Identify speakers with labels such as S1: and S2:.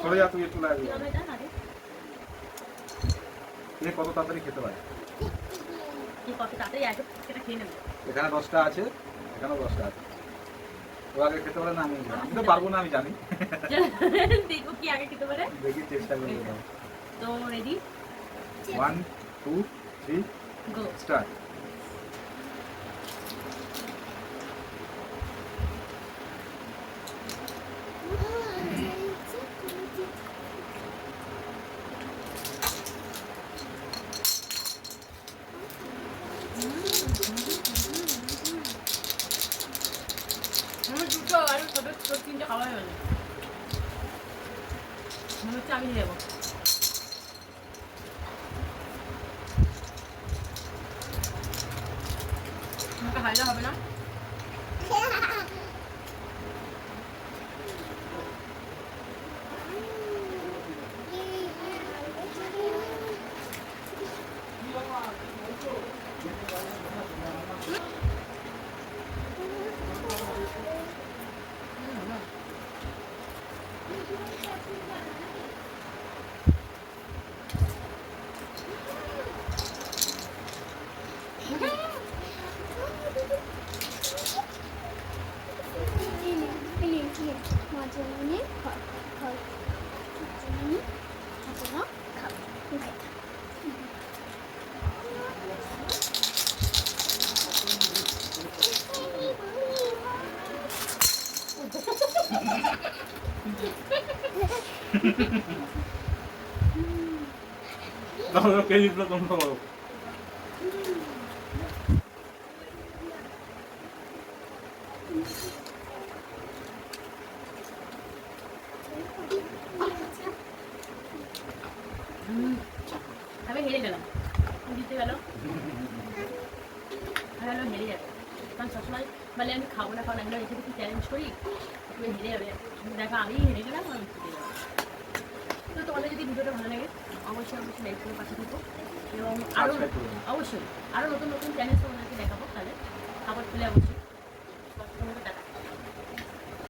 S1: সরে যা তুই একটু লাগবে। কত তাড়াতাড়ি খেতে পারে?
S2: কত তাড়াতাড়ি এটা খেয়ে নেবে।
S1: এখানে 10টা আছে, এখানেও 10টা আছে। ও আগে খেতে পারে না, আমি তো পারবো না, আমি জানি।
S2: দেখো কি আগে খেতে পারে,
S1: দেখি চেষ্টা করি।
S2: তো রেডি,
S1: 1 2 3
S2: গো
S1: স্টার্ট।
S2: দুটো আর ছোট ছোট 3টে খাওয়া হয়ে গেল। মনে হচ্ছে আমি নিয়ে যাবো। আমাকে হাইলে হবে না।
S1: তাহলে কে জিতলো তোমরা বলো?
S2: আমি হেরে গেলাম, জিতে গেল, হেরে যাবে। কারণ সবসময় বলে আমি খাবো না, কারণ আমি এসে কিছু চ্যালেঞ্জ করি, তুমি হেরে যাবে। দেখো আমি হেরে গেলাম, আমি জিতে গেলাম। তো তোমাদের যদি ভিডিওটা ভালো লাগে অবশ্যই অবশ্যই লাইক করে পাশে থাকো, এবং আরও অবশ্যই আরও নতুন নতুন চ্যানেল তোমাদেরকে দেখাবো, তাহলে খাবার খুলে অবশ্যই তোমাকে দেখা।